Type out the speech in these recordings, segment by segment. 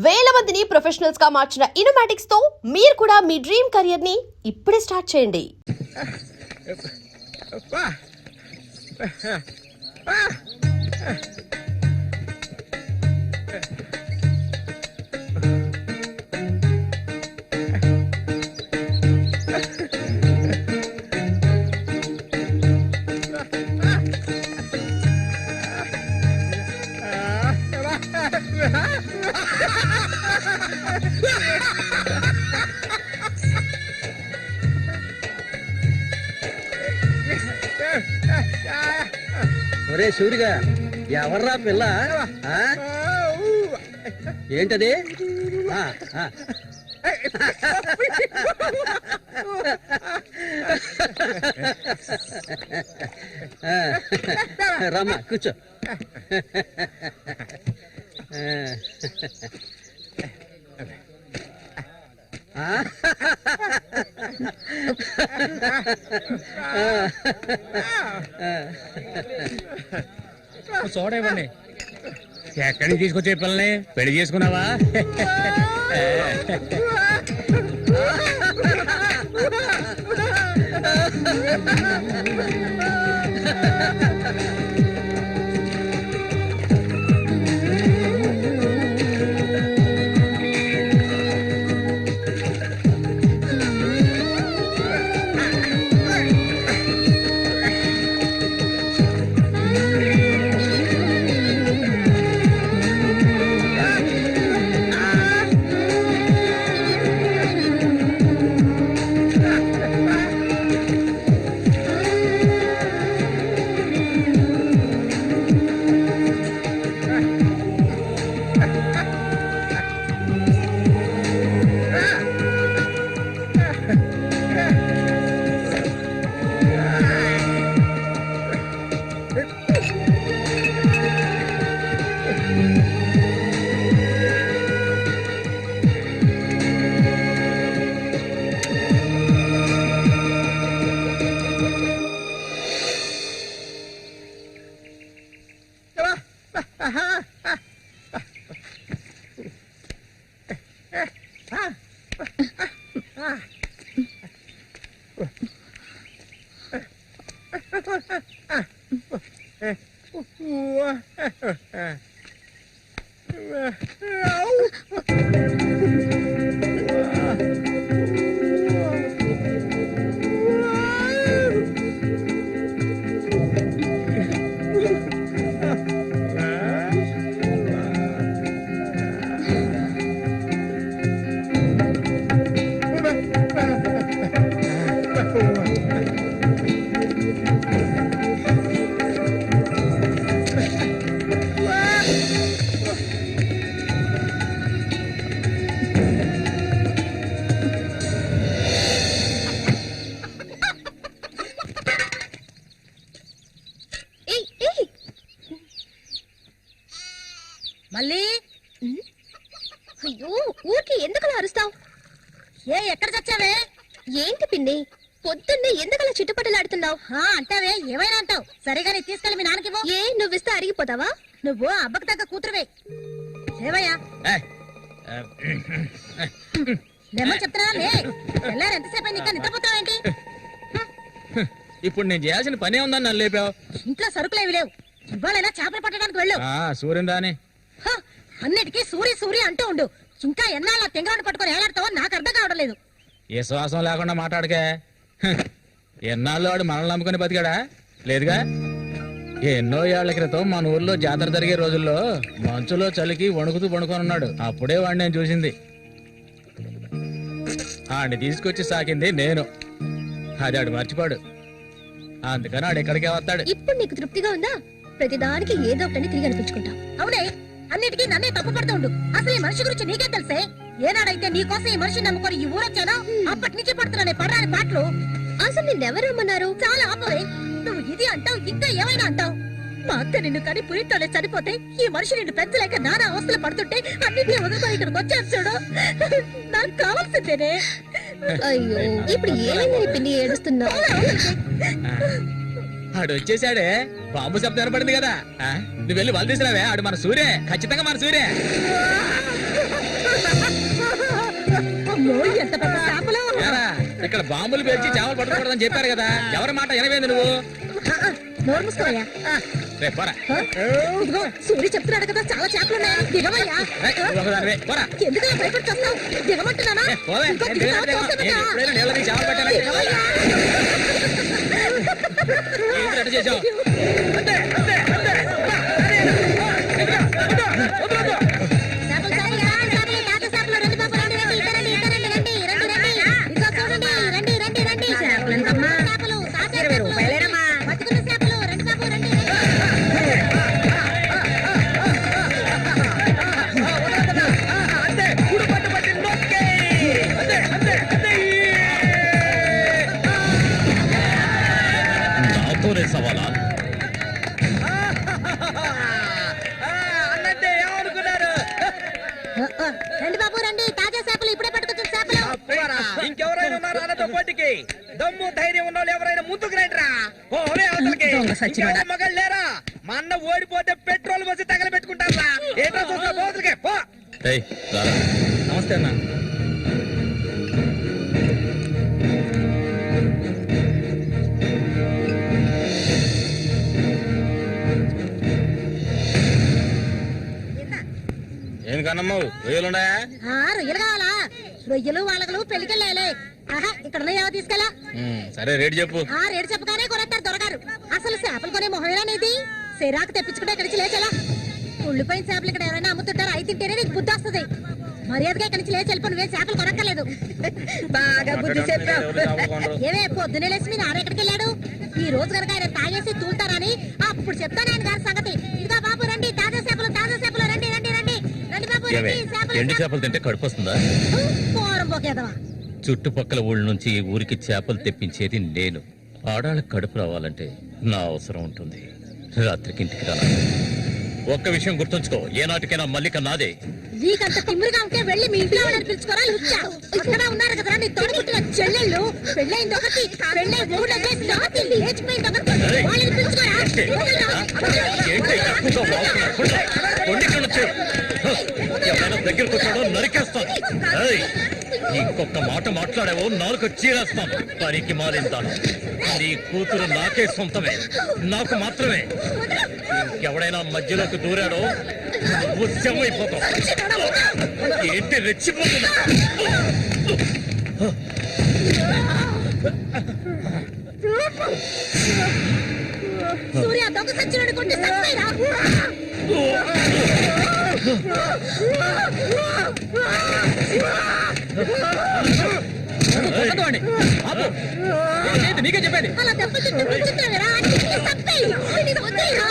వేల మందిని ప్రొఫెషనల్స్ గా మార్చిన ఇనోమాటిక్స్ తో మీరు కూడా మీ డ్రీమ్ కెరియర్ ని ఇప్పుడే స్టార్ట్ చేయండి. ఒరే సూరిగా, ఎవర్రా పిల్ల? ఏంటది? రమ్మా, కూర్చో. చూడండి, ఎక్కడికి తీసుకొచ్చే పిల్లని పెళ్లి చేసుకున్నావా? మళ్ళీ అయ్యో, ఊరికి ఎందుకలా అరుస్తావు? ఎక్కడ చచ్చావే? ఏంటి పిన్ని, పొద్దున్నే ఎందుకలా చిట్టుపట్టలాడుతున్నావు? అంటావే, ఏమైనా అంటావు. సరిగానే తీసుకెళ్ళి మీ నాన్నకి ఏ నువ్విస్తే అరిగిపోతావా? నువ్వు అబ్బకు తగ్గ కూతురువే. ఏవయ్యా లేమని చెప్తున్నా, ఎల్లారు ఎంతసేపు ఇంకా నిద్రపోతావేంటి? ఇప్పుడు నేను చేయాల్సిన పనే ఉందని నన్ను లేపావు. ఇంట్లో సరుకులేవి లేవు. ఇవాళైనా చేపలు పట్టడానికి వెళ్ళు. సూర్యం దాని అన్నిటికీ సూరి సూరి అంటూ ఉండు. ఇంకా ఎన్నాళ్ళ తెంగరాడు పట్టుకొని ఏలాడతావో నాకు అర్థం కావడం లేదు. ఏ శ్వాసం లేకుండా మాట్లాడకే. ఎన్నాళ్ళు వాడు మనల్ని నమ్ముకుని బతికాడా? లేదుగా. ఎన్నో ఏళ్ల క్రితం మన ఊర్లో జాతర జరిగే రోజుల్లో మంచులో చలికి వణుకుతూ పడుకొని ఉన్నాడు. అప్పుడే వాడిని నేను చూసింది. ఆడిని తీసుకొచ్చి సాకింది నేను. అది ఆడు మర్చిపోడు. అందుకని ఆడు ఎక్కడికే వస్తాడు. ఇప్పుడు నీకు తృప్తిగా ఉందా? ప్రతిదానికి ఏదో ఒకటి తిరిగి అనిపించుకుంటా. అవునే, అన్నిటికీ నన్నే తప్పు పడుతూ ఉండు. అసలు ఈ మనిషి గురించి నీకే తెలిసే. ఏనాడైతే నీకోసం ఈ మనిషిని నమ్ముకొని ఈ ఊరొచ్చానో అప్పటి నుంచి పడుతున్నానే పడరాని పాటలు. అసలు నిన్నెవరమ్మన్నారు? చాలా ఆపవే. నువ్వు ఇది అంటావు, ఇంకా ఏమైనా అంటావు. మా అత్త నిన్ను కని పురితోనే చనిపోతే ఈ మనిషి నిన్ను పెంచలేక నానా అవస్థలు పడుతుంటే అన్నింటినీ వదులుకొని ఇక్కడికి వచ్చాను చూడు. నాకు కావాల్సిందేనే. అయ్యో, ఇప్పుడు ఏమైంది పిల్లి ఏడుస్తున్నావు? ఆడు వచ్చేసాడే. బాంబు శబ్దం వినపడింది కదా. నువ్వు వెళ్ళి వాళ్ళు తీసుకురావే. ఆడు మన సూర్య, ఖచ్చితంగా మన సూర్య. ఇక్కడ బాంబులు పేల్చి చేపలు పట్టుకోవడం చెప్పారు కదా, ఎవరి మాట వినవేంది నువ్వు? నోరు మూసుకోవయ్యా. రేపు పోరా. ఇదిగో సూర్య చెప్తున్నాడు కదా, చాలా చేపలు ఉన్నాయి, దిగవయ్యా. నువ్వు ఒకదానివే, పోరా. ఎందుకు భయపడి వస్తావు? దిగమంటున్నానా? పోవే. ఇంకో నేను దిగుతావా? దిగను. చూస్తాను నేను కదా. ఎప్పుడైనా నీళ్ళ దిగి చేపలు పట్టానా? దిగవయ్యా. ఏంటి అటు చేసావు? చేపలు, చేపలు, చేపలు, తాత చేపలు, రండి బాబు, రండి, రండి, ఇక రండి, ఇక రండి, రండి, రండి, రండి. ఇదిగో చూడండి, రండి, రండి, రండి. చేపలు ఎంతమ్మా? చేపలు, తాజా చేపలు. బతుకున్న చేపలు, రండి బాబు, రండి, రండి. నాతోనే సవాలా? అన్నట్టే ఏమనుకున్నారు? రండి బాబు, రండి, తాజా చేపలు, ఇప్పుడే పట్టుకొచ్చిన చేపలు. అబ్బోరా, ఇంకెవరైనా ఉన్నారా అన్నతో పోటీకి? దమ్ము ధైర్యం ఉన్న వాళ్ళు ఎవరైనా ముందుకు రండిరా. ఓరే అవతలకి. ఇంకెవరో మగాళ్ళు లేరా? మా అన్న ఓడిపోతే పెట్రోల్ పోసి తగలబెట్టుకుంటారా? ఏంటో చూస్తా పోతులకే పో. నమస్తే అన్న. ఏం కన్నమ్మ రొయ్యలున్నాయా? రొయ్యలు కావాలా? రొయ్యలు వాళ్ళగలు పెళ్లికెళ్ళాలి. ఆహా, ఇక్కడ ఏవో తీసుకెళ్ళా. సరే రేటు చెప్పు. రేటు చెప్పగానే కొనేస్తారు దొరగారు. అసలు చేపలు కొనే మొహమేనేది? సిరాకు తెప్పించుకుంటే ఇక్కడి నుంచి లేచలా. ఉళ్ళిపోయిన చేపలు ఇక్కడ ఎవరైనా అమ్ముతుంటారు, అయి తింటేనే నీకు బుద్ధి వస్తుంది. మర్యాదగా ఇక్కడి నుంచి లేచి వెళ్ళిపో, నువ్వేం చేపలు కొనక్కర్లేదు. బాగా బుద్ధి చెప్పావు. ఏమే పొద్దునే లేచి మీరు ఎక్కడికి వెళ్ళాడు? ఈ రోజు కనుక ఆయన తాగేసి తూలుతారని అప్పుడు చెప్తాను ఆయన గారి సంగతి. ఇదిగో బాబు, రండి, తాజా చేపలు, తాజా చేపలు, రండి, రండి, రండి, రండి బాబు, రండి. ఎండు చేపలు తింటే కడుపు వస్తుందా? పోరం పోకేదవా. చుట్టుపక్కల ఊళ్ళ నుంచి ఈ ఊరికి చేపలు తెప్పించేది నేను. ఆడాళ్ళకి కడుపు రావాలంటే నా అవసరం ఉంటుంది. రాత్రికి ఇంటికి రాను. ఒక్క విషయం గుర్తుంచుకో, ఏనాటికైనా మల్లిక నాదే. నీకంత తిమ్మిరిగా ఉంటే వెళ్ళి మీ ఇంట్లో వాళ్ళని పిలుచుకోరా. లుచ్చా ఇక్కడ ఉన్నారు కదా నీ తోడుకుంటున్న చెల్లెళ్ళు. పెళ్ళైంది ఒకటి, పెళ్ళై మూడు చేసి లేచిపోయింది ఒకటి. వాళ్ళని పిలుచుకోరా. ఏంటి ఎక్కువగా వాగుతున్నావు? కొండి కణచ్చు. ఎవరైనా దగ్గరకు వచ్చాడో నరికేస్తాను. ఏయ్, ఇంకొక మాట మాట్లాడావో నాలుగు చీరేస్తాను. పనికి మారింతాను. నీ కూతురు నాకే సొంతమే, నాకు మాత్రమే. ఇంకెవడైనా మధ్యలోకి దూరాడో నువ్వు శవమైపోతావు. ఏంటి రెచ్చిపోతున్నా? సూర్య దొంగ సచ్చినోడు కొట్టి చంపేరా. నీకే చెప్పేది. అలా దెబ్బలు తింటే కూర్చుంటావేరా. చంపేయి. నీకు వద్దేరా.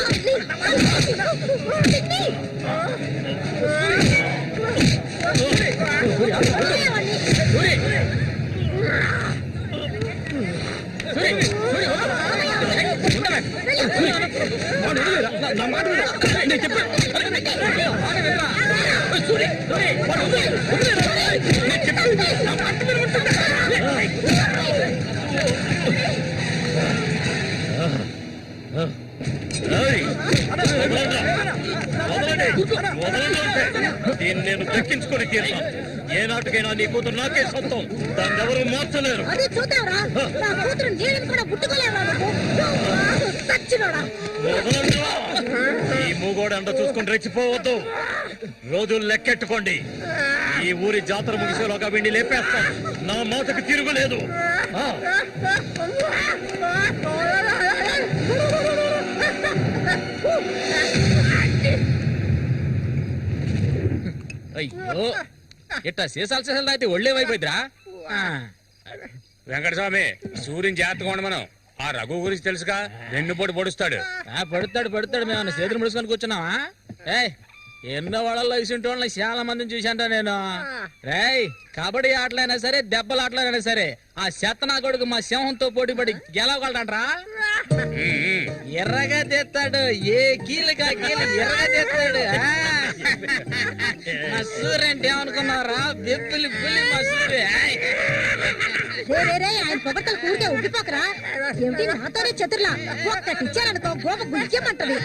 దీన్ని నేను దక్కించుకొని తీరుతాను. ఏనాటికైనా నీ కూతురు నాకే సొంతం. దాన్ని ఎవరు మార్చలేరు. అదే చూద్దాంరా. నా కూతురు నీళ్ళని కూడా ముట్టుకోలేవా నువ్వు? సచ్చినోడా. ఈ మూగోడు అంట చూసుకుని రెచ్చిపోవద్దు. రోజులు లెక్కెట్టుకోండి. ఈ ఊరి జాతర ముగిసేలోగా వీడిని లేపేస్తాను. నా మాటకు తిరుగులేదు. అయ్యో, ఇట్టా సీసాలు అయితే ఒళ్ళేమైపోయిద్దిరా. వెంకటస్వామి, సూర్యుని జాగ్రత్తగా ఉండి మనం. ఆ రఘు గురించి తెలుసుగా, వెన్నుపోటు పొడుస్తాడు. పడుతాడు. మేము చేతులు ముడుచుకొని కూర్చున్నావా? ఏయ్, ఎన్నో వాళ్ళల్లో ఇసుంటి వాళ్ళని చాలా మందిని చూశాంట నేను. రేయ్, కబడ్డీ ఆటలైనా సరే, దెబ్బల ఆటలైనా సరే, ఆ శతనా కొడుకు మా సింహంతో పోటీపడి గెలవగలడంట్రా. ఎర్రగా తెస్తాడు, ఏ కీలుగా కీలు ఎర్రగా తెస్తాడు. మా సూర్య అంటే ఏమనుకున్నారా? బెబ్బులి పులి మా సూర్య. ఆయన పొగట్టలు కూడితే ఉబ్బిపోకరా. ఏమిటి నాతోనే చతుర్లా? ఒక్కటి ఇచ్చారనుకో గోప గుయ్యమంటది.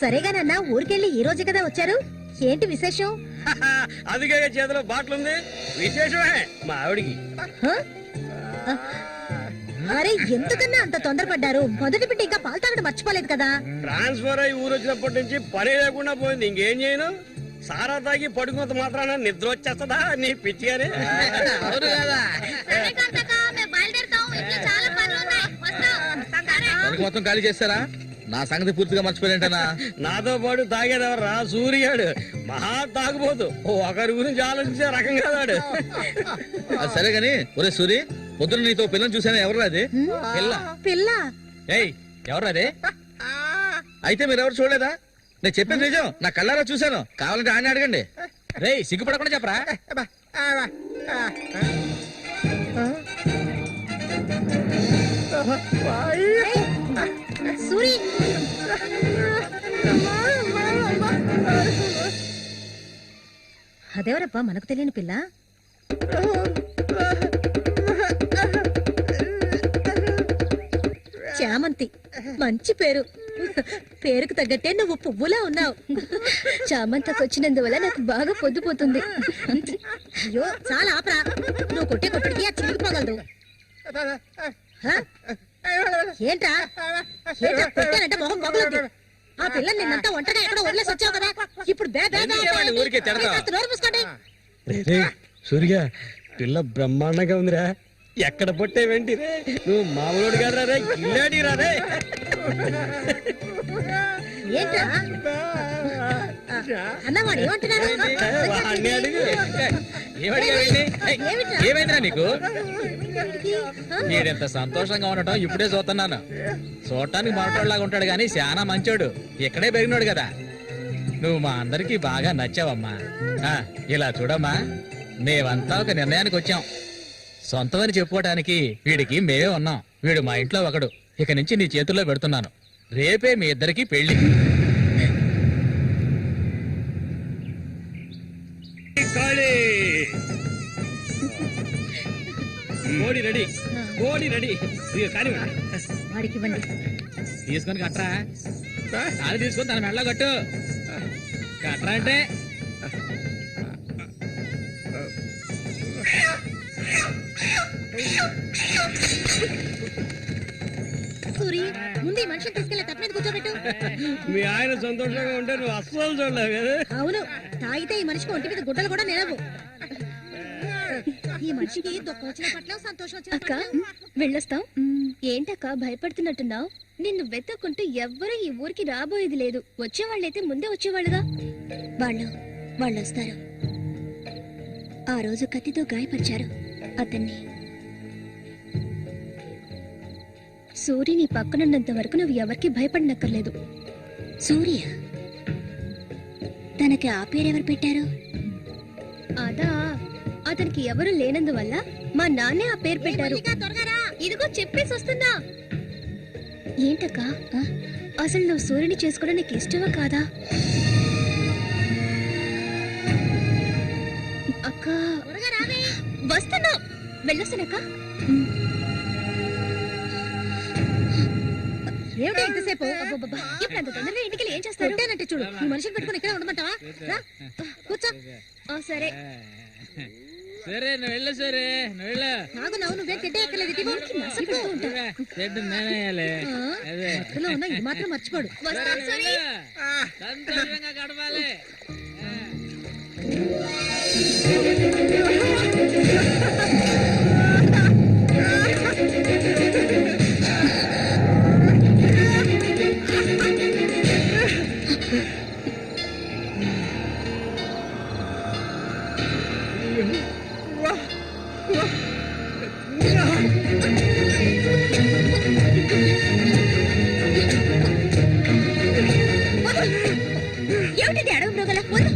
సరేగానన్నా, ఊరికెళ్ళి ఈ రోజు కదా వచ్చారు. ఏంటి విశేషం? అందుకే చేతిలో బాటిల్ ఉంది. విశేషమే మా ఆవిడికి. హ? అరే ఎందుకన్నా అంత తొందరపడ్డారు? మొదటి బిడ్డ ఇంకా పాలు తాగడం మర్చిపోలేదు కదా? ట్రాన్స్ఫర్ అయ్యి ఊరు వచ్చినప్పటి నుంచి పని లేకుండా పోయింది. ఇంకేం చేయను? సారా తాగి పడుకున్నంత మాత్రాన నిద్ర వచ్చేస్తుందా నీ పిచ్చిగానే? అవును కదా. పనికి మొత్తం ఖాళీ చేస్తారా? నా సంగతి పూర్తిగా మర్చిపోయింటనా? నాతో పాటు తాగేదెవర్రా? సూర్యాడు మహా తాగుపోతు. ఒకరి గురించి ఆలోచించే రకం కాదాడు. అది సరే గాని, ఒరే సూరి, పొద్దున నీతో పిల్లని చూసాను. ఎవరు అది? పిల్ల. పిల్ల? ఏయ్, ఎవరు అది? అయితే మీరు ఎవరు చూడలేదా? నేను చెప్పేది నిజం, నా కళ్ళారా చూశాను. కావాలంటే ఆయన అడగండి. రేయ్, సిగ్గుపడకుండా చెప్పరా? సూరి అదేవరబ్బా మనకు తెలియని పిల్ల? చామంతి. మంచి పేరు. పేరుకు తగ్గట్టే నువ్వు పువ్వులా ఉన్నావు. చామంతకు వచ్చినందువల్ల నాకు బాగా పొద్దుపోతుంది. అయ్యో చాలా ఆపరా. నువ్వు కొట్టే కొట్టుడికి అది చిరిగిపోగలదు. హ? ఏంట్రా ఏంట్రా కొట్టానంటే మొహం పగులుద్ది. ఆ పిల్లని నిన్నంతా ఒంటరిగా ఎక్కడో వదిలేసి వచ్చావు కదా. ఇప్పుడు బే బే బే ఎందుకేవాడిని ఊరికే తిడతావ్? కాస్త నోరు మూసుకోండి. సూర్య పిల్ల బ్రహ్మాండంగా ఉందిరా. ఎక్కడ పొట్టేవేంటి రే? నువ్వు మామూలుడు కదా రే, గిల్లాడి రా రే. ఏంట్రా అన్నవాడు ఏమంటున్నాడు? వాడిని అడుగు. ఏమడిగావండి? ఏమిట్రా? ఏమైందిరా నీకు? ఆ? మీరెంత సంతోషంగా ఉండటం ఇప్పుడే చూస్తున్నాను. చూడటానికి మొరటోళ్ళలాగా ఉంటాడు గాని చాలా మంచోడు. ఇక్కడే పెరిగినాడు కదా. నువ్వు మా అందరికి బాగా నచ్చావమ్మా. ఇలా చూడమ్మా, మేమంతా ఒక నిర్ణయానికి వచ్చాం. సొంతమని చెప్పుకోవటానికి వీడికి మేమే ఉన్నాం. వీడు మా ఇంట్లో ఒకడు. ఇక నుంచి నీ చేతుల్లో పెడుతున్నాను. రేపే మీ ఇద్దరికి పెళ్లి. కోడి రెడీ, కోడి రెడీ. కానీ వాడికి ఇవ్వండి. తీసుకొని కట్టరా. అది తీసుకొని తన మెడలో కట్టు. కట్టరా అంటే సూరి ముందు ఈ మనిషిని తీసుకెళ్ళి తప్ప మీద కూర్చోబెట్టు. మీ ఆయన సంతోషంగా ఉంటే నువ్వు అస్సలు చూడలేవు కదా. అవును, తాగితే ఈ మనిషికి ఒంటి మీద గుడ్డలు కూడా నిలవు. ఈ మనిషికి దుఃఖం వచ్చిన పట్ల సంతోషం వచ్చిన అక్క పట్ల. వెళ్ళొస్తాం. ఏంటక్క భయపడుతున్నట్టున్నావు? నిన్ను వెతకుంటూ ఎవ్వరూ ఈ ఊరికి రాబోయేది లేదు. వచ్చేవాళ్ళైతే ముందే వచ్చేవాళ్ళుగా. వాళ్ళు వస్తారు. ఆ రోజు కత్తితో గాయపరిచారు అతన్ని. సూర్య నీ పక్కనున్నంత వరకు నువ్వు ఎవరికి భయపడనక్కర్లేదు. సూర్య తనకి ఆ పేరెవరు పెట్టారు? అదా, అతనికి ఎవరు లేనందువల్ల మా నాన్నే ఆ పేరు పెట్టారు. ఇదిగో చెప్పేసి వస్తున్నా. ఏంటక్క, అసలు నువ్వు సూర్యుని చేసుకోవడం నీకు ఇష్టమా కాదా? అక్క వస్తున్నా. వెళ్ళొస్తానక్క. ఏమిటి ఇంతసేపు? ఇప్పుడు అంత తొందరగా ఇంటికి ఏం చేస్తారు? కొట్టానంటే చూడు. ఈ మనిషిని పెట్టుకుని ఇక్కడ ఉండమంటావా? రా, కూర్చో. సరే సరే, నువ్వు వెళ్ళు. సరే, నువ్వు వెళ్ళు. నాగు నవ్వు నువ్వేం తిట్టే ఎక్కలేదు. ఇదిగో. చెట్టు నేనేయాలి. అదే మత్తులో ఉన్న ఇది మాత్రం మర్చిపోడు. వస్తాను సూరి. సంతోషంగా గడపాలి. ఏమిటిది అడవి మృగాల పోదు?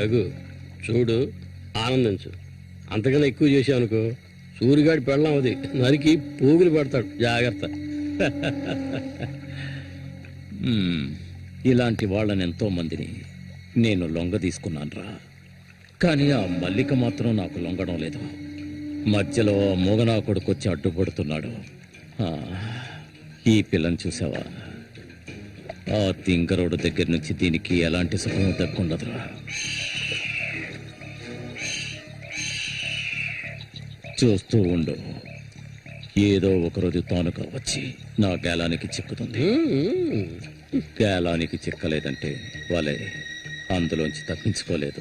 రఘు చూడు, ఆనందించు. అంతకన్నా ఎక్కువ చేసావు అనుకో సూరిగాడి పెళ్ళం అది నరికి పోగులు పెడతాడు. జాగ్రత్త. ఇలాంటి వాళ్ళని ఎంతో మందిని నేను లొంగ తీసుకున్నాను రా. కానీ ఆ మల్లిక మాత్రం నాకు లొంగడం లేదు. మధ్యలో ఆ మూగనా కొడుకు వచ్చి అడ్డుపడుతున్నాడు. ఈ పిల్లని చూసావా? ఆ తింకరోడు దగ్గర నుంచి దీనికి ఎలాంటి సుఖం దక్కుండదురా. చూస్తూ ఉండు, ఏదో ఒకరోజు తానుగా వచ్చి నా గేలానికి చిక్కుతుంది. గేలానికి చిక్కలేదంటే వాళ్ళే అందులోంచి తప్పించుకోలేదు.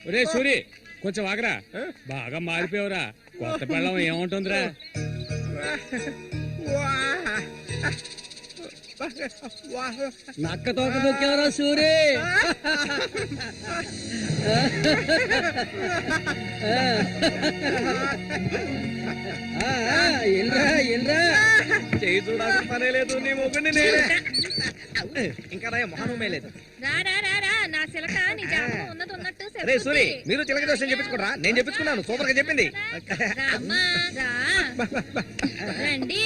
ఒరే సూరి, కొంచెం ఆగరా. బాగా మారిపోయావురా. కొత్త పెళ్ళం ఏముంటుందిరా? నక్క తోక దొక్కేవరా సూరి. చేయి చూడాల్సిన పనే లేదు, నీ మొగ్గుని నేనే. ఇంకా మొహమే లేదు. రే సూరి, మీరు చిలక దోషం చెప్పించుకోరా? నేను చెప్పించుకున్నాను, సూపర్ గా చెప్పింది. రండి,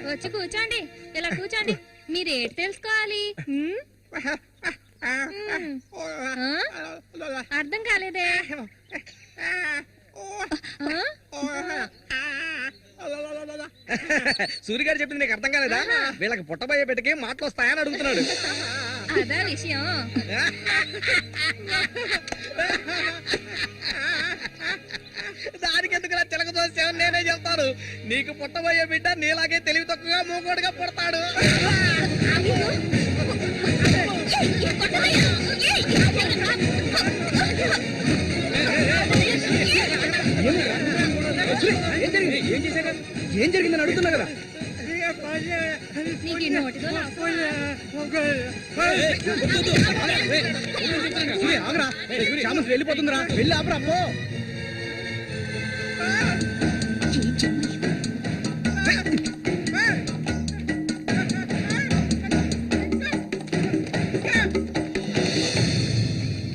వచ్చి కూర్చోండి. ఇలా కూర్చోండి. మీరు ఏంటి తెలుసుకోవాలి? అర్థం కాలేదే? సూరి గారు చెప్పింది నీకు అర్థం కాలేదా? వీళ్ళకి పుట్టబోయే బిడ్డకి మాటలు వస్తాయని అడుగుతున్నాడు. అదా విషయం. దానికి ఎందుకు చిలక దోషం నేనే చెప్తాను. నీకు పుట్టబోయే బిడ్డ నీలాగే తెలివి తక్కువగా మూగోడుగా పుడతాడు. ఏం జరిగిందని అడుగుతున్నా కదా. నీకు ఈ నోటితో వెళ్ళిపోతుందిరా, వెళ్ళి ఆపరా.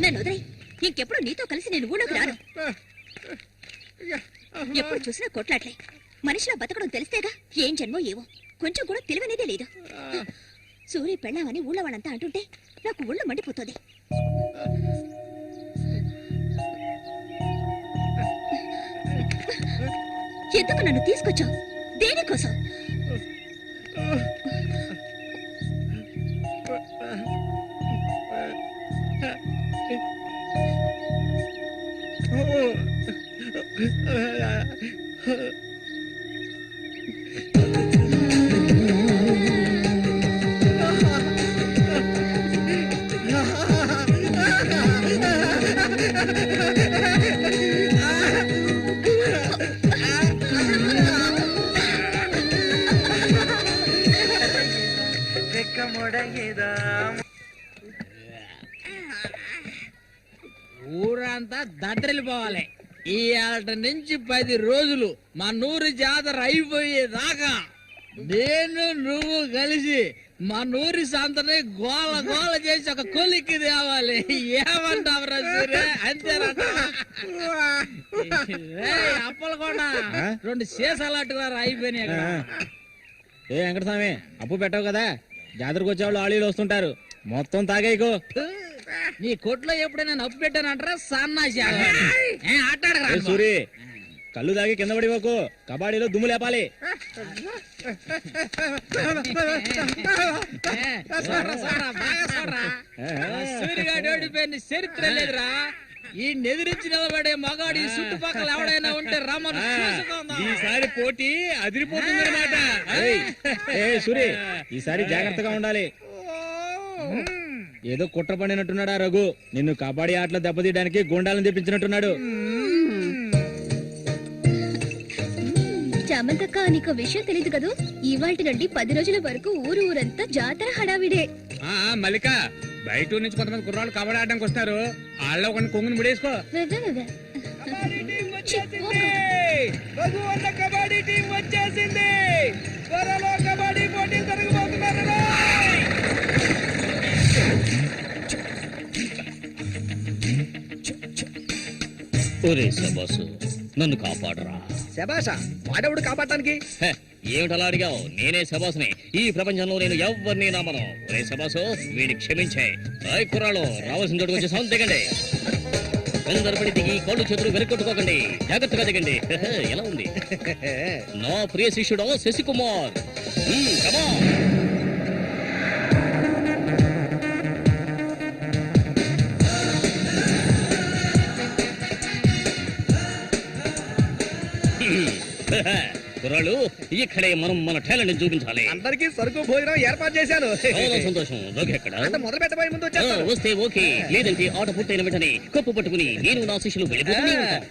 నన్ను వదిలే. ఇంకెప్పుడు నీతో కలిసి నేను ఊళ్ళోకి రాను. ఎప్పుడు చూసినా కొట్లాట్లే. మనిషిలో బతకడం తెలిస్తేగా. ఏం జన్మో ఏవో, కొంచెం కూడా తెలివనేదే లేదు. సూర్య పెళ్ళామని ఊళ్ళో వాళ్ళంతా అంటుంటే నాకు ఊళ్ళో మండిపోతుంది. ఎందుకు నన్ను తీసుకొచ్చావు? దేనికోసం? ఊరంతా దద్దరిల్లిపోవాలి. ఈ ఆట నుంచి 10 రోజులు మా నూరు జాతర అయిపోయేదాకా నేను నువ్వు కలిసి మా నూరి సంతని గోల గోల చేసి ఒక కొలిక్కి తేవాలి. ఏమంటావురా సూర్య? అంతేనంట. అప్పలు కూడా 2 సీసాలట్టుగా అయిపోయినాయి. ఏ వెంకటస్వామి, అప్పు పెట్టావు కదా, జాతరకు వచ్చేవాళ్ళు ఆళీలు వస్తుంటారు, మొత్తం తాగేయకు. నీ కొట్లో ఎప్పుడైనా నప్పు పెట్టానంటారా? సన్నాసి సూరి, కళ్ళు తాగి కింద పడిపోకు, కబాడీలో దుమ్ము లేపాలి. సూర్యగాడి ఓడిపోయిన చరిత్ర లేదురా. ఈ నెదిరించి నిలబడే మగాడు ఈ చుట్టుపక్కల ఎవడైనా ఉంటే రమ్మను. ఈసారి పోటీ అదిరిపోతుందన్నమాట. సూరి, ఈసారి జాగ్రత్తగా ఉండాలి. ఏదో కుట్ర పడినట్టున్నాడా రఘు? నిన్ను కబడ్డీ ఆటలో దెబ్బతీయడానికి గుండాలను తెప్పించినట్టున్నాడు. చామంతక్క, నీకు విషయం తెలీదు కదూ, ఇవాల్టి నుండి 10 రోజుల వరకు ఊరంతా జాతర హడావిడే. మల్లిక, బయట ఊరు నుంచి కొంతమంది కుర్రాళ్ళు కబడ్డీ ఆడడానికి వస్తారు. వాళ్ళ ఒక కొంగుని ముడేసుకో. రఘు అన్న కబడ్డీ టీం వచ్చేసింది. త్వరలో కబడ్డీ పోటీలు జరగబోతున్నారు. ఒరే శబాసు, నన్ను కాపాడరా. శబాషా, వాడెవడు కాపాడటానికి? హె, ఏమిటలా అడిగావు? నేనే శబాసుని. ఈ ప్రపంచంలో నేను ఎవరిని నమ్మను. ఒరే శబాసు, వీడిని క్షమించే. కుర్రాళ్ళు రావాల్సిన చోటుకు వచ్చేసాం, దిగండి. అందరపడి దిగి కళ్ళు చేతులు వెనకొట్టుకోకండి, జాగ్రత్తగా దిగండి. ఎలా ఉంది నా ప్రియ శిష్యుడు శశికుమార్? కమా. కుర్రాళ్ళు, ఇక్కడే మనం మన టాలెంట్ చూపించాలి. అందరికీ సరుకు భోజనం ఏర్పాటు చేశాను. చాలా సంతోషం. రోగి ఎక్కడ? మొదలు పెట్టబోయే ముందు వచ్చేస్తాను. వస్తే ఓకే, లేదంటే ఆట పూర్తయిన వెంటనే కప్పు పట్టుకుని నేను నా శిష్యులు వెళ్ళిపోతూనే ఉంటాం.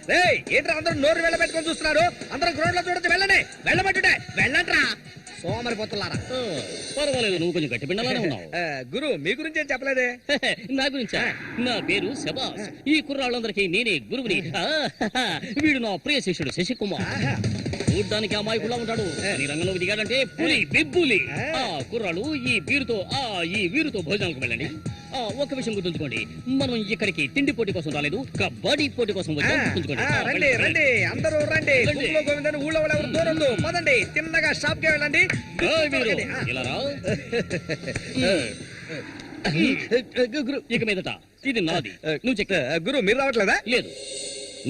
ఏంట్రా అందరూ నోరు వెళ్ళబెట్టుకొని చూస్తున్నారు? అందరూ గ్రౌండ్ లో చూడొచ్చు. వెళ్ళండి, వెళ్ళబెట్టుడే, వెళ్ళంట్రా సోమరిపోతున్నారా. పర్వాలేదు, నువ్వు కొంచెం గట్టి పిండలానే ఉన్నావు. గురు, మీ గురించి ఏం చెప్పలేదే? నా గురించా? నా పేరు శబాస్. ఈ కుర్రాళ్ళందరికీ నేనే గురువుని. వీడు నా ప్రియ శిష్యుడు శశికుమార్. చూడ్డానికి అమాయకులా ఉంటాడు, ఈ రంగంలోకి దిగాడంటే పులి బిబ్బులి. కుర్రాళ్ళు, ఈ వీరుతో భోజనాలకు వెళ్ళండి. ఒక విషయం గుర్తుంచుకోండి, మనం ఇక్కడికి తిండి పోటీ కోసం రాలేదు, కబడ్డీ పోటీ కోసం వచ్చాం. గుర్తుంచుకోండి. రండి రండి, అందరూ రండి. గుంపులో గోవిందని ఊళ్ళో వాళ్ళు ఎవరు దూరం పదండి. తిన్నగా షాప్ కి వెళ్ళండి. ఇలా రా. ఇక మీదట ఇది నాది. నువ్వు చెక్. గురు, మీరు రావట్లేదా? లేదు,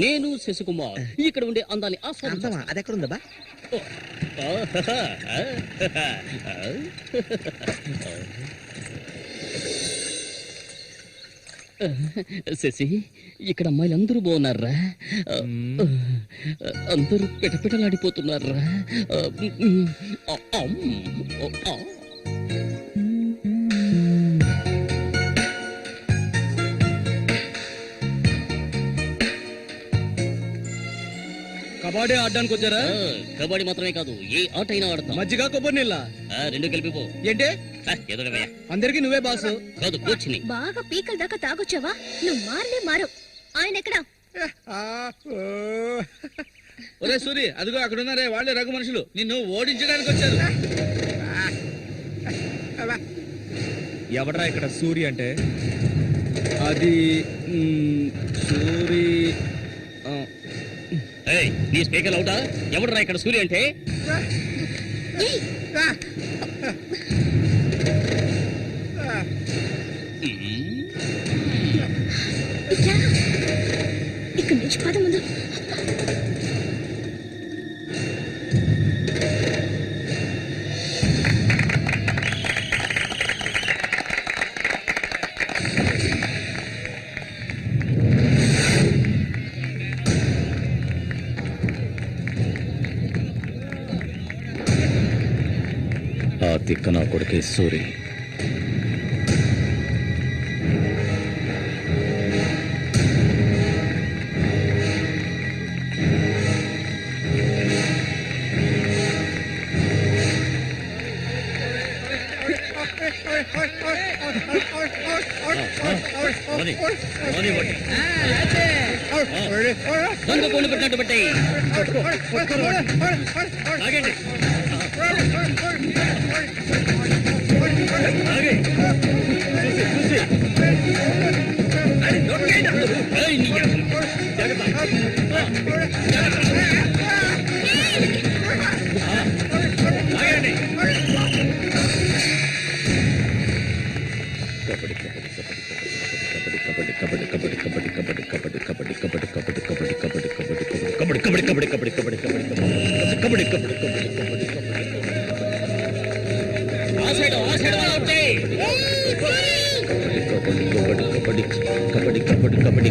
నేను శశికుమార్ ఇక్కడ ఉండే అందాన్ని ఆస్వాదించా. అది ఎక్కడ ఉందా? శశి, ఇక్కడ అమ్మాయిలు అందరూ బాగున్నారా? అందరూ పిటపిటలాడిపోతున్నారా? కబడ్డీ ఆడడానికి వచ్చారా? కబడ్డీ మాత్రమే కాదు, ఏ ఆట అయినా ఆడతాం. మజ్జిగ కొబ్బరి నీళ్ళ రెండు కలిపిపో. ఏంటి? ఎదురవయ్యా, అందరికి నువ్వే బాసు కాదు, కోచ్ని. బాగా పీకల దాకా తాగొచ్చావా? నువ్వు మారు. ఆయన ఎక్కడా? ఒరే సూరి, అదిగో అక్కడ ఉన్నారే, వాళ్ళే రఘు మనుషులు. నిన్ను ఓడించడానికి వచ్చారు. ఎవడరా ఇక్కడ సూరి అంటే? అది సూరి. నీ స్పీకర్ అవుతా? ఎవడరా ఇక్కడ సూర్య అంటే? ఇక్కడ నుంచి పద ముందు. ఆ తిక్క నా కొడుకే సూరి. దొంగ కోళ్ళు పెట్టినట్టు పెట్టాయి. ఆగండి. కబడ్డీ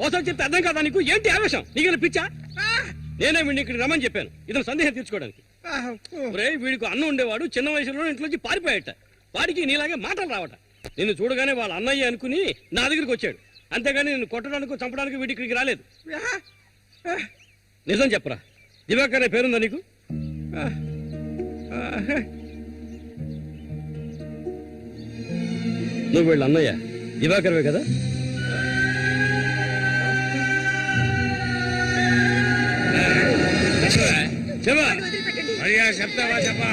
ఓసారి చెప్తే అర్థం కాదా నీకు? ఏంటి ఆవేశం? నీకు పిచ్చా? నేనే వీడిని ఇక్కడికి రమ్మని చెప్పాను ఇతను సందేహం తీర్చుకోవడానికి. వీడికి అన్న ఉండేవాడు, చిన్న వయసులో ఇంట్లోంచి పారిపోయాట. వాడికి నీలాగే మాటలు రావట. నిన్ను చూడగానే వాళ్ళ అన్నయ్య అనుకుని నా దగ్గరికి వచ్చాడు. అంతేగాని నిన్ను కొట్టడానికి చంపడానికి వీడి ఇక్కడికి రాలేదు. నిజం చెప్పరా, దివాకర్ అనే పేరుందా నీకు? నువ్వు వీళ్ళ అన్నయ్య దివాకర్వే కదా? చెప్పా అయ్యా, చెప్తావా? చెప్పా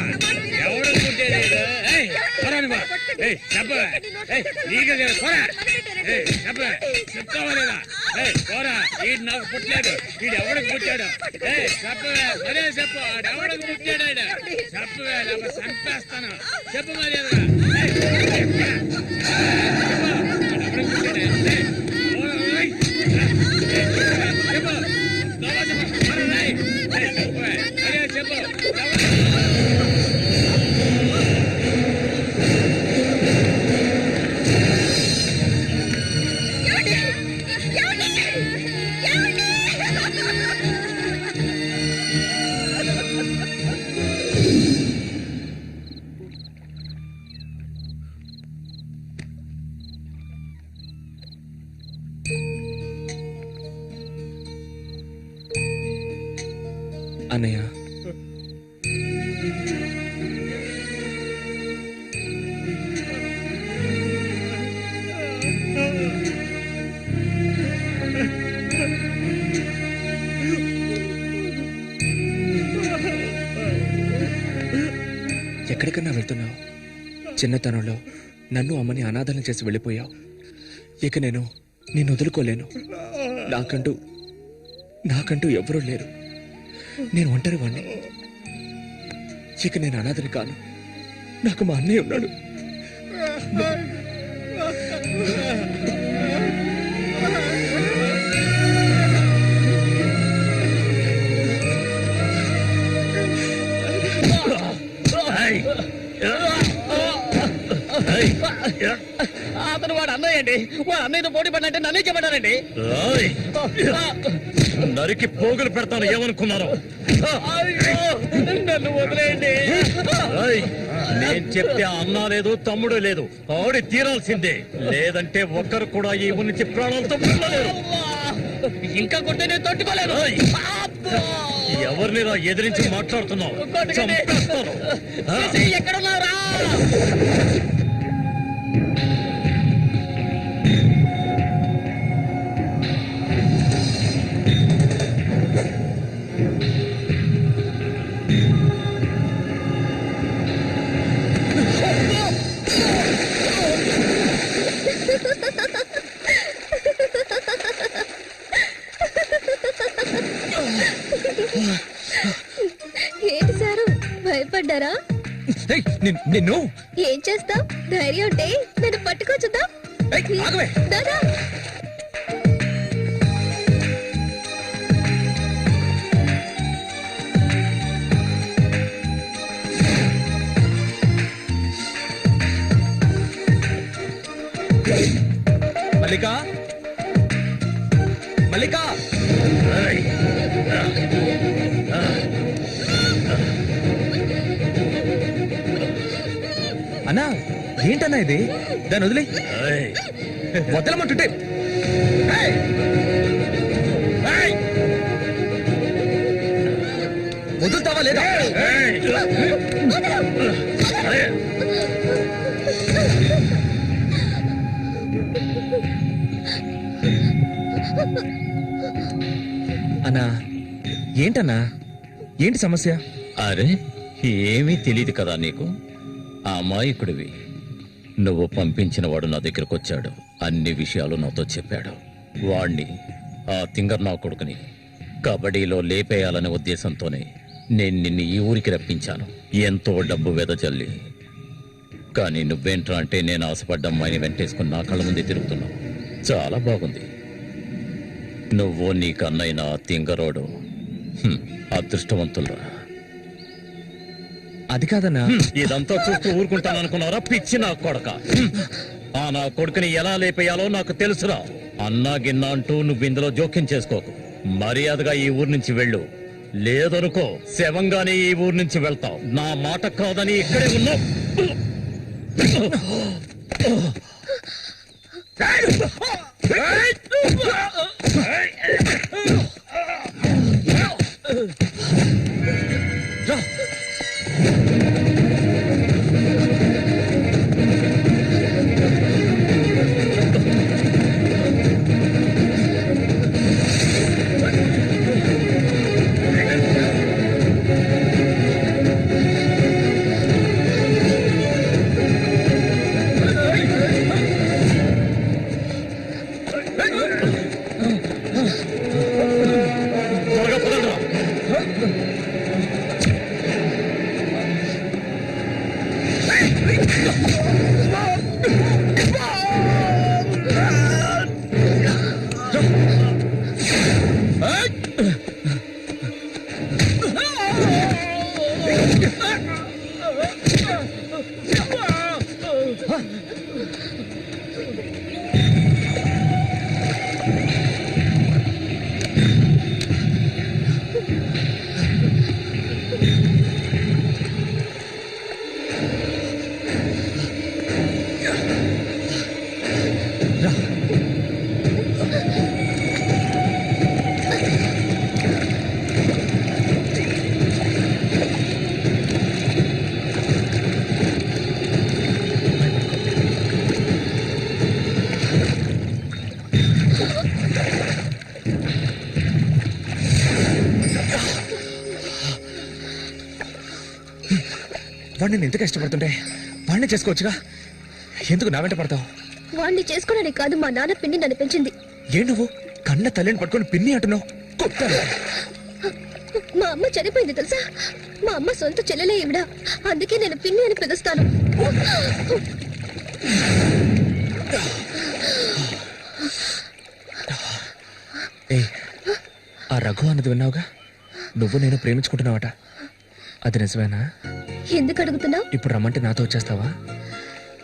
ఎవడు పుట్టాడు? చెప్తావా లేదా? పోరా, వీడు నాకు పుట్టలేదు. వీడు ఎవడికి పుట్టాడు? చెప్పవే, మరే చెప్పు. ఎవడికి పుట్టాడు? చెప్పవే, లేకపోతే చంపేస్తాను. చెప్పు మరి. అన్నయ్య, ఎక్కడికన్నా వెళ్తున్నావు? చిన్నతనంలో నన్ను అమ్మని అనాథలను చేసి వెళ్ళిపోయావు. ఇక నేను నిన్ను వదులుకోలేను. నాకంటూ ఎవ్వరూ లేరు. నేను ఒంటరి వాణ్ణి. ఇక నేను అనాథని కాను. నాకు మా అన్నయ్య ఉన్నాడు. అతను వాడు అన్నయ్య అండి. వాడు అన్నయ్యతో పోటీ పడినంటే నన్నే చెప్పాడండి. నరికి పోగులు పెడతాను ఏమనుకున్నారు? నన్ను వదిలేయండి. నేను చెప్తే అన్నా లేదు, తమ్ముడు లేదు. ఆడి తీరాల్సిందే. లేదంటే ఒక్కరు కూడా ఈ ఊరి నుంచి ప్రాణాలతో పుట్టలేరు. ఇంకా కొట్టే నేను తట్టుకోలేను. ఎవరిని ఎదిరించి మాట్లాడుతున్నావు? చంపేస్తాను. ఎక్కడున్నారా? ఏంటి సారు, భయపడ్డారా? నిన్ను ఏం చేస్తాం? ధైర్యం ఉంటే నన్ను పట్టుకోవచ్చుదా? దాదా, మల్లికా, మల్లికా, అన్నా ఏంటన్నా ఇది? దాన్ని వదిలే. వదలమంటుంటే వదులుతావా లేదా? అన్నా ఏంటన్నా, ఏంటి సమస్య? అరే, ఏమీ తెలియదు కదా నీకు? ఆ అమాయకుడివి. నువ్వు పంపించిన వాడు నా దగ్గరకు వచ్చాడు. అన్ని విషయాలు నాతో చెప్పాడు. వాణ్ణి, ఆ తింగర్ నా కొడుకుని కబడ్డీలో లేపేయాలనే ఉద్దేశంతోనే నేను నిన్ను ఈ ఊరికి రప్పించాను. ఎంతో డబ్బు వెదజల్లి. కానీ నువ్వేంట్రా అంటే నేను ఆశపడ్డ అమ్మాయిని వెంటేసుకుని నా కళ్ళ ముందే తిరుగుతున్నావు. చాలా బాగుంది. నువ్వు నీకన్నైనా తింగరోడు అదృష్టవంతులరా. అది కాదన్నా. ఇదంతా చూస్తూ ఊరుకుంటాను అనుకున్నారా పిచ్చి నా కొడక? ఆ నా కొడుకుని ఎలా లేపేయాలో నాకు తెలుసురా. అన్నా గిన్నా అంటూ నువ్వు ఇందులో జోక్యం చేసుకోకు. మర్యాదగా ఈ ఊరు నుంచి వెళ్ళు. లేదనుకో శవంగానే ఈ ఊరు నుంచి వెళ్తావు. నా మాట కాదని ఇక్కడే ఉన్నావు. వాడిని నేను ఎందుకు ఇష్టపడుతుంటే వాడిని చేసుకోవచ్చుగా, ఎందుకు నా వెంట పడతావు? వాడిని చేసుకోవడానికి కాదు, మా నాన్న పిన్ని నన్ను పెంచింది. ఏ నువ్వు కన్న తల్లిని పట్టుకొని పిన్ని అంటున్నావు? మా అమ్మ చనిపోయింది తెలుసా? మా అమ్మ సొంత చెల్లెలే ఈవిడ, అందుకే నేను పిన్ని అని పిలుస్తాను. ఏ ఆ రఘు అన్నది విన్నావుగా? నువ్వు నేను ప్రేమించుకుంటున్నావట, అది నిజమేనా? ఎందుకు అడుగుతున్నావు? ఇప్పుడు రమ్మంటే నాతో వచ్చేస్తావా?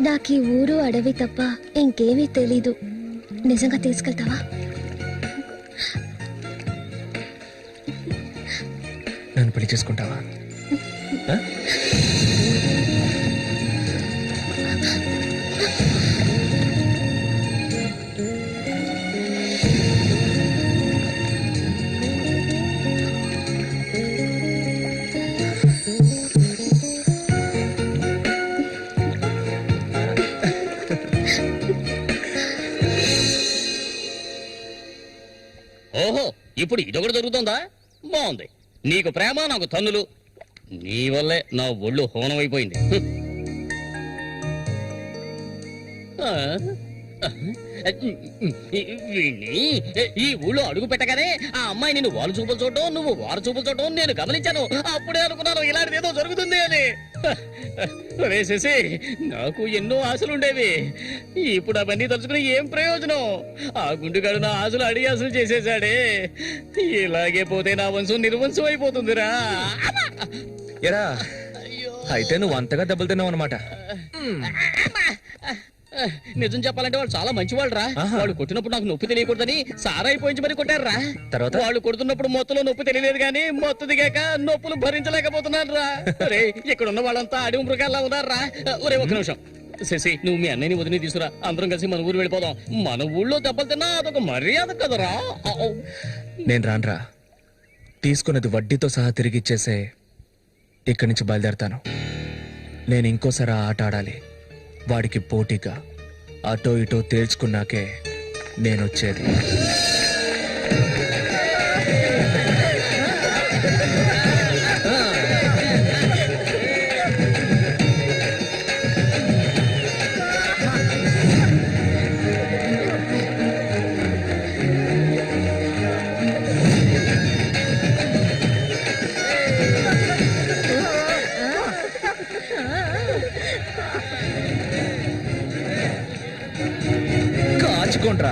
నాకు ఈ ఊరు అడవి తప్ప ఇంకేమీ తెలీదు. నిజంగా తీసుకెళ్తావా? నన్ను పెళ్లి చేసుకుంటావా? ఓహో, ఇప్పుడు ఇదొకటి జరుగుతుందా? బాగుంది. నీకు ప్రేమ, నాకు తన్నులు. నీ వల్లే నా ఒళ్ళు హోనం అయిపోయింది. ఈ ఊళ్ళో అడుగు పెట్టగానే ఆ అమ్మాయి నేను వాళ్ళు చూపులు చూడటం, నువ్వు వారు చూపులు చూడటం నేను గమనించాను. అప్పుడే అనుకున్నాను ఇలాంటిది ఏదో జరుగుతుంది అని. వేసేసి నాకు ఎన్నో ఆశలుండేవి. ఇప్పుడు అవన్నీ తలుచుకుని ఏం ప్రయోజనం? ఆ గుండుగాడు నా ఆశలు అడిగి ఆశలు చేసేసాడే. ఇలాగే పోతే నా వంశం నిర్వంశం అయిపోతుందిరా. ఎరా, అయితే నువ్వు అంతగా దెబ్బలు తిన్నావు అనమాట. నిజం చెప్పాలంటే వాళ్ళు చాలా మంచి వాళ్ళు రా. వాళ్ళు కొట్టినప్పుడు నాకు నొప్పి తెలియకూడదని సారాయిపోయించి మరి కొట్టారా. తర్వాత వాళ్ళు కొడుతున్నప్పుడు మొత్తంలో నొప్పి తెలియలేదు కానీ మొత్తం దిగాక నొప్పులు భరించలేకపోతున్నాను రా. అరే, ఇక్కడ ఉన్న వాళ్ళంతా అడవి మృగాల్లా ఉన్నారా. ఒరే ఒక్క నిమిషం శశి, నువ్వు మీ అన్నయ్యని వదిలి తీసుకురా. అందరం కలిసి మన ఊరు వెళ్ళిపోదాం. మన ఊళ్ళో దెబ్బలు తిన్నా అదొక మర్యాద కదరా. నేను రానురా, తీసుకున్నది వడ్డీతో సహా తిరిగి ఇచ్చేసే ఇక్కడి నుంచి బయలుదేరతాను. నేను ఇంకోసారి ఆ ఆట ఆడాలి. వాడికి పోటీగా అటో ఇటో తేల్చుకున్నాకే నేనొచ్చేది. కాచుకోండ్రా.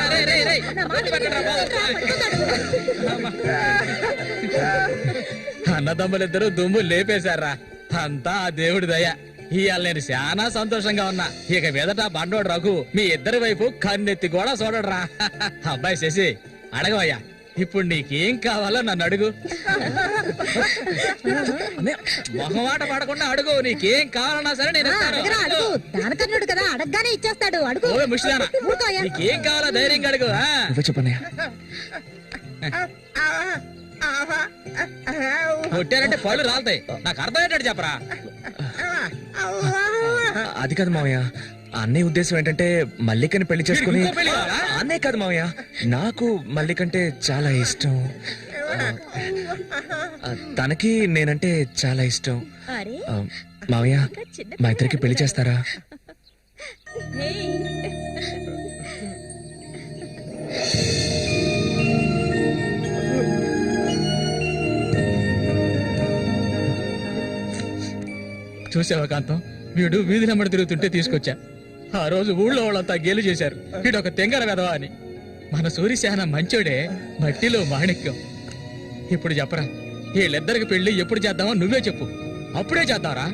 నా మాట విని పడిపోతాడు. అన్నదమ్ములిద్దరూ దుమ్ము లేపేశారా, అంతా ఆ దేవుడి దయ. ఇవాళ నేను చాలా సంతోషంగా ఉన్నా. ఇక మీదట బండోడు రఘు మీ ఇద్దరి వైపు కన్నెత్తి కూడా చూడడరా. అబ్బాయి శశి అడగవయ్యా, ఇప్పుడు నీకేం కావాలో నన్ను అడుగు. మొహమాట పడకుండా అడుగు, నీకేం కావాలన్నా సరే నేను ఇస్తాను. అడగరా, అడుగు. దానకర్ణుడు కదా, అడగగానే ఇచ్చేస్తాడు. అడుగు. ఓవే ముష్టిదానా, ఊరుకోయా. నీకేం కావాలో ధైర్యంగా అడుగు. నువ్వే చెప్పన్నయ్య. కొట్టారంటే పళ్ళు రాలుతాయి. నాకు అర్థమయ్యేటట్టు చెప్పరా. అది కాదు మావయ్య, అన్నయ్య ఉద్దేశం ఏంటంటే మల్లికని పెళ్లి చేసుకుని. ఇంకో పెళ్లి కావాలా? అన్నయ్య కాదు మావయ్య, నాకు మల్లికంటే చాలా ఇష్టం. తనకి నేనంటే చాలా ఇష్టం. అరే, మావయ్య, మా ఇద్దరికి పెళ్లి చేస్తారా? చూసావా కాంతం, వీడు వీధి నెంబడి తిరుగుతుంటే తీసుకొచ్చా. ఆ రోజు ఊళ్ళో వాళ్ళంతా గేలు చేశారు, వీడు ఒక తెంగర కదవా అని. మన సూర్యశాన మంచోడే, మట్టిలో మాణిక్యం. ఇప్పుడు చెప్పరా, వీళ్ళిద్దరికి పెళ్లి ఎప్పుడు చేద్దామో నువ్వే చెప్పు, అప్పుడే చేద్దారా.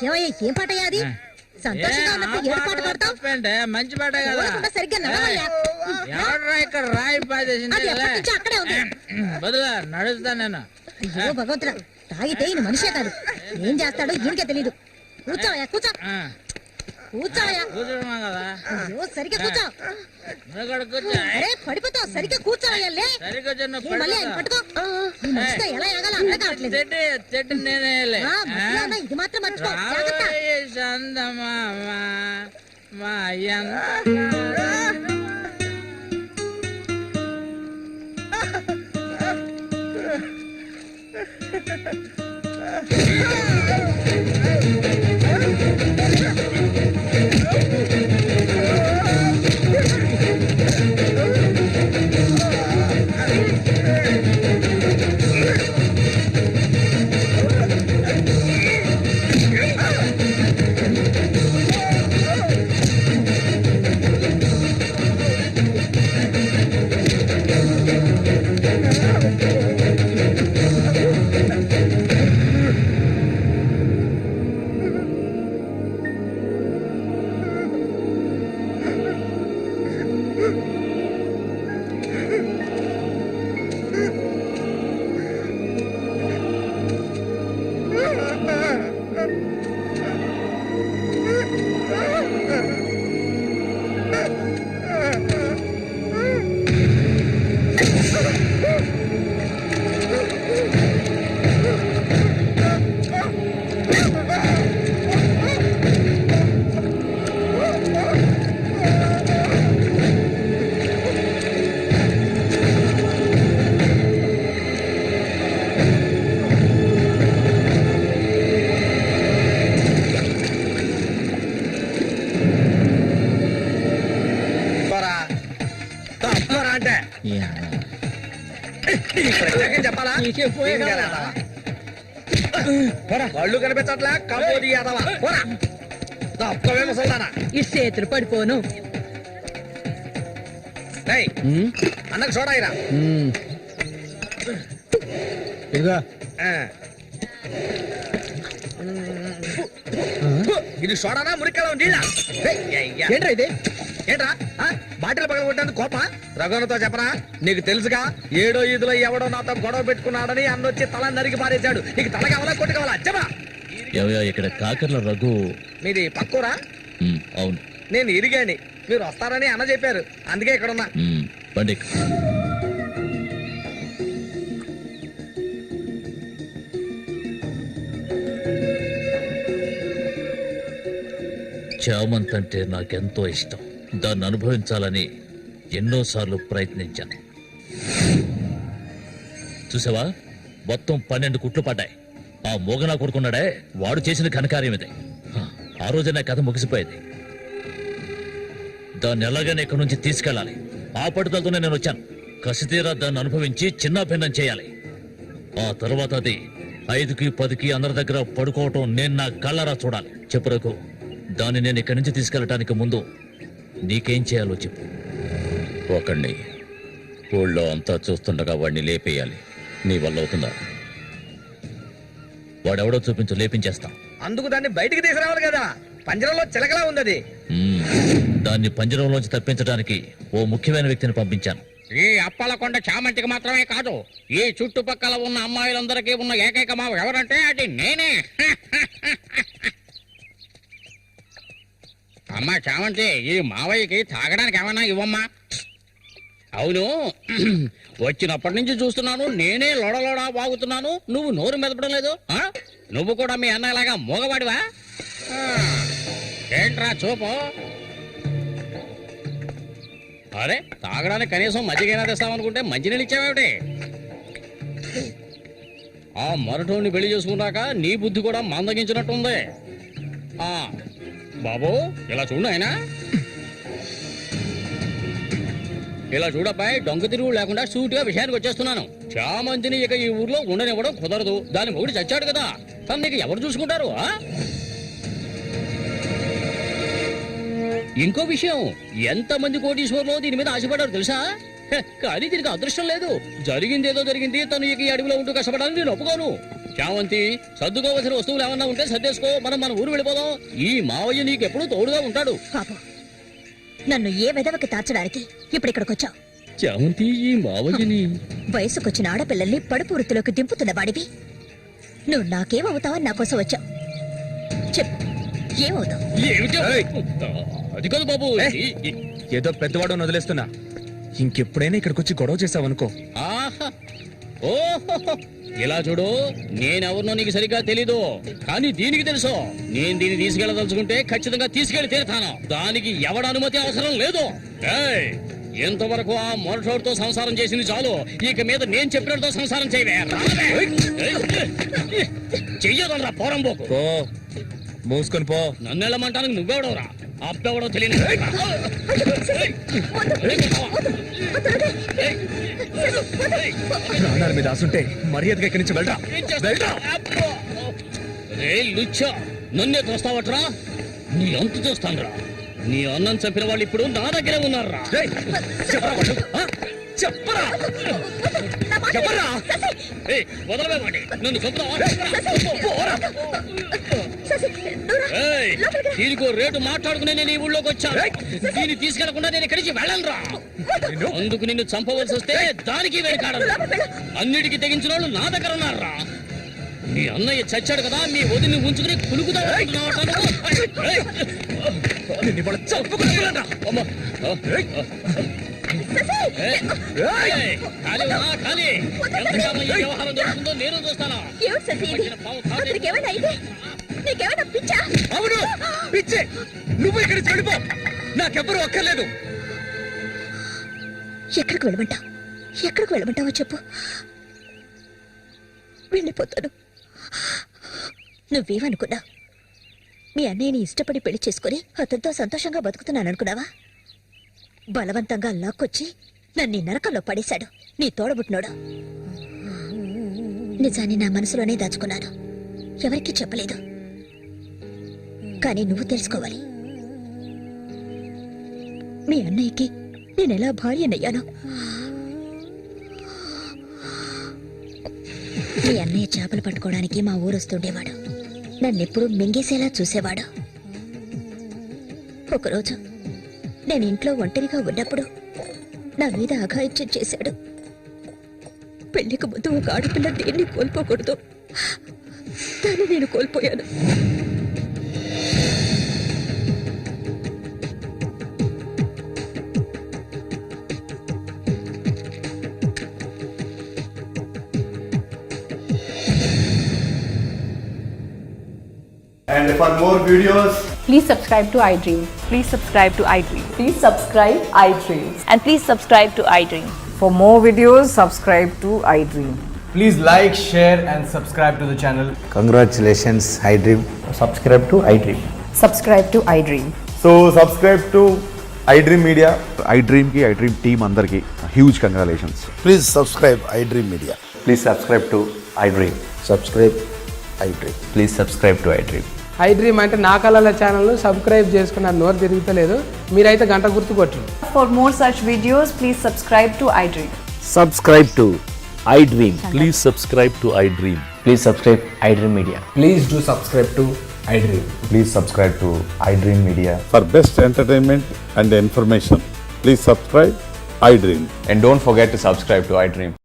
ఏమయ్యా, ఏం పాటయ్యా అది? సంతోషంగా ఉన్నప్పుడు ఏడు పాట పాడతావు? మంచి పాట ఊరకుండా సరిగ్గా నడవయ్యా. ఇక్కడ రాయి అది ఎప్పటి నుంచో అక్కడే ఉంది. బదులా నడుస్తా నేను. అయ్యో భగవంతుడా, తాగితే ఈయన మనిషే కాదు, ఏం చేస్తాడో ఈయనకే తెలీదు. కూర్చోవయ్యా, కూర్చో. కూర్చోవయ్యా. కూర్చున్నాం కదా, అయ్యో, సరిగ్గా కూర్చో. ఇక్కడ కూర్చో. అరే, పడిపోతావు. సరిగ్గా కూర్చోవయ్యా. లే. సరిగ్గా చిన్న ఏ, మళ్ళీ ఆయన పట్టుకో. ఈ మనిషితో ఎలా ఎగాలో అర్థం కావట్లేదు. చెట్టు నేనే ఆ, మర్చిపోయానా? ఇది మాత్రం మర్చిపో. జాగ్రత్త. చెప్పాలా? కళ్ళు కనిపించట్లే, కబోది యాదవా. తప్పవే ముసల్దానా, ఈ చేతులు పడిపోను. అన్నకు చూడాయిరా. ఇదిగా ఇది చూడనా, మురికలో నీళ్ళ. ఏంట్రా ఇది? ఏంట్రా బాటిల్ పగల కొట్టేందుకు కోప? రఘునతో చెప్పరా, నీకు తెలుసుగా ఏడో ఈదులో ఎవడో నాతో గొడవ పెట్టుకున్నాడని అన్నొచ్చి తల నరికి పారేశాడు. నీకు తల కావాలా, కొట్టు కావాలా చెప్పరా? ఇక్కడ కాకర్ల రఘు. మీది పక్కూరా? అవును, నేను ఇరిగాని, మీరు వస్తారని అన్న చెప్పారు, అందుకే ఇక్కడ ఉన్నా. బండి. చామంత్ అంటే నాకెంతో ఇష్టం. దాన్ని అనుభవించాలని ఎన్నోసార్లు ప్రయత్నించాను. చూసావా, మొత్తం 12 కుట్లు పడ్డాయి. ఆ మోగనా కొడుకున్నాడే, వాడు చేసిన ఘనకార్యం ఇదే. ఆ రోజు నా కథ ముగిసిపోయేది. దాన్ని ఎలాగైనా ఇక్కడి నుంచి తీసుకెళ్ళాలి. ఆ పట్టుదలతోనే నేను వచ్చాను. కసితీరా దాన్ని అనుభవించి చిన్న భిన్నం చేయాలి. ఆ తర్వాత అది 5కి 10కి అందరి దగ్గర పడుకోవటం నేను నా కళ్ళరా చూడాలి. చెప్పు రఘు, దాన్ని నేను ఇక్కడి నుంచి తీసుకెళ్ళటానికి ముందు నీకేం చేయాలో చెప్పు. ఒకడిని ఊళ్ళో అంతా చూస్తుండగా వాడిని లేపేయాలి. నీ వల్ల అవుతుందా? వాడెవడో చూపించు, లేపించేస్తాం. అందుకు దాన్ని బయటికి తీసుకురావాలి కదా, పంజరంలో చిలకలా ఉంది అది. దాన్ని పంజరంలోంచి తప్పించడానికి ఓ ముఖ్యమైన వ్యక్తిని పంపించాను. ఈ అప్పలకొండ చామంతికి మాత్రమే కాదు, ఈ చుట్టుపక్కల ఉన్న అమ్మాయిలందరికీ ఉన్న ఏకైక మావ ఎవరంటే అది నేనే. అమ్మా చామంతి, ఈ మావయ్యకి తాగడానికి ఏమన్నా ఇవ్వమ్మా. అవును, వచ్చినప్పటి నుంచి చూస్తున్నాను నేనే లోడలోడా వాగుతున్నాను, నువ్వు నోరు మెదపడం లేదు. నువ్వు కూడా మీ అన్నలాగా మోగవాడివా? ఏంట్రా చూపు? అరే, తాగడానికి కనీసం మజ్జిగైనా తెస్తామనుకుంటే మంచినీళ్ళు ఇచ్చావేమిటి? ఆ మరటోని పెళ్లి చేసుకున్నాక నీ బుద్ధి కూడా మందగించినట్టుంది. బాబు, ఇలా చూడు ఆయన, ఇలా చూడబ్బాయి, డొంక తిరుగు లేకుండా సూటిగా విషయానికి వచ్చేస్తున్నాను. చామంతిని ఇక ఈ ఊర్లో ఉండనివ్వడం కుదరదు. దాని మొగుడు చచ్చాడు కదా, తను నీకు ఎవరు చూసుకుంటారు? ఇంకో విషయం, ఎంతమంది కోటీశ్వర్లో దీని మీద ఆశపడ్డారు తెలుసా? కానీ దీనికి అదృష్టం లేదు. జరిగిందేదో జరిగింది, తను ఇక ఈ అడవిలో ఉంటూ కష్టపడాలని నేను ఒప్పుకోను. చామంతి, సర్దుకోవలసిన వస్తువులు ఏమన్నా ఉంటే సర్దేసుకో, మనం మన ఊరు వెళ్ళిపోదాం. ఈ మావయ్య నీకు ఎప్పుడు తోడుగా ఉంటాడు. పాపం, నన్ను ఏ విధవకి తార్చడానికి ఇప్పుడు ఇక్కడికి వచ్చావు? చామంతి, ఈ మావయ్యని వయసుకొచ్చిన ఆడపిల్లల్ని పడుపు వృత్తిలోకి దింపుతున్న వాడివి నువ్వు నాకేమవుతావని నా కోసం వచ్చావు. చెప్పు, ఏమవుతావు? అది కాదు బాబు, ఏదో పెద్దవాడు వదిలేస్తున్నా. ఇంకెప్పుడైనా ఇక్కడికి వచ్చి గొడవ చేసావనుకో. ఓహో, ఇలా చూడు, నేనెవరినో నీకు సరిగ్గా తెలీదు, కానీ దీనికి తెలుసు. నేను దీన్ని తీసుకెళ్ళదలుచుకుంటే ఖచ్చితంగా తీసుకెళ్లి తీరుతాను. దానికి ఎవడ అనుమతి అవసరం లేదు. ఎంతవరకు ఆ మొరటోడితో సంసారం చేసింది చాలు, ఇక మీద నేను చెప్పినట్టుతో సంసారం చేయవే. చెయ్యదరా పోరంబోకు. పో, మూసుకొని పో. నన్ను వెళ్ళమంటానికి నువ్వెవడవరా? అబ్బెవడో తెలియదు. ప్రాణాల మీద ఆసుంటే మర్యాదగా ఇక్కడి నుంచి వెళ్ళరా. నన్నే చూస్తావట్రా? నీ అంత చూస్తానురా. నీ అన్నం చంపిన వాళ్ళు ఇప్పుడు నా దగ్గరే ఉన్నారా? చెప్పరా, వదలవేవాడి, నన్ను చంపుతావా? దీనికో రేటు మాట్లాడుకునే నేను ఈ ఊళ్ళోకి వచ్చాను. దీన్ని తీసుకెళ్లకుండా నేను ఇక్కడి నుంచి వెళ్ళనురా. అందుకు నిన్ను చంపవలసి వస్తే దానికి వెనకాడను. అన్నిటికీ తెగించిన వాళ్ళు నా దగ్గర ఉన్నారా? మీ అన్నయ్య చచ్చాడు కదా, మీ వదిని ఉంచుకుని కులుకుతా. వ్యవహారం జరుగుతుందో నేను చూస్తాను. అవును, పిచ్చే. నువ్వు ఇక్కడి నుంచి వెళ్ళిపో, నాకెవ్వరూ అక్కర్లేదు. ఎక్కడికి వెళ్ళమంటావు? ఎక్కడికి వెళ్ళమంటావో చెప్పు, వెళ్ళిపోతాను. నువ్వేమనుకున్నా? మీ అన్నయ్యని ఇష్టపడి పెళ్లి చేసుకుని అతనితో సంతోషంగా బతుకుతున్నాననుకున్నావా? బలవంతంగా లాక్కొచ్చి నన్ను నరకంలో పడేశాడు నీ తోడబుట్టినోడు. నిజాన్ని నా మనసులోనే దాచుకున్నాను, ఎవరికీ చెప్పలేదు. కానీ నువ్వు తెలుసుకోవాలి, మీ అన్నయ్యకి నేనెలా భార్యనయ్యాను. మీ అన్నయ్య చేపలు పట్టుకోవడానికి మా ఊరొస్తుండేవాడు. నన్నెప్పుడు మింగేసేలా చూసేవాడు. ఒకరోజు నేను ఇంట్లో ఒంటరిగా ఉన్నప్పుడు నా మీద అఘాయిత్యం చేశాడు. పెళ్లికి ముందు ఒక ఆడపిల్ల దేన్ని కోల్పోకూడదు, దాన్ని నేను కోల్పోయాను. And for more videos, please subscribe to iDream. Please subscribe to iDream. Please subscribe iDream. And please subscribe to iDream. For more videos, subscribe to iDream. please like, share and subscribe to the channel. Congratulations, iDream. Subscribe to iDream. Subscribe to iDream. So subscribe to iDream Media. iDream ki iDream team andarki huge congratulations. Please subscribe iDream Media. Please subscribe to iDream. Subscribe iDream. Please subscribe to iDream. I dream అంటే నా కళల ఛానల్ను subscribe చేసుకున్న నోరు తిరుగుతలేదు, మీరైతే గంట గుర్తు కొట్టండి. For more such videos, please subscribe to iDream. Subscribe to iDream. Please subscribe to iDream. Please subscribe iDream Media. Please do subscribe to iDream. Please subscribe to iDream Media. For best entertainment and information, please subscribe iDream. And don't forget to subscribe to iDream.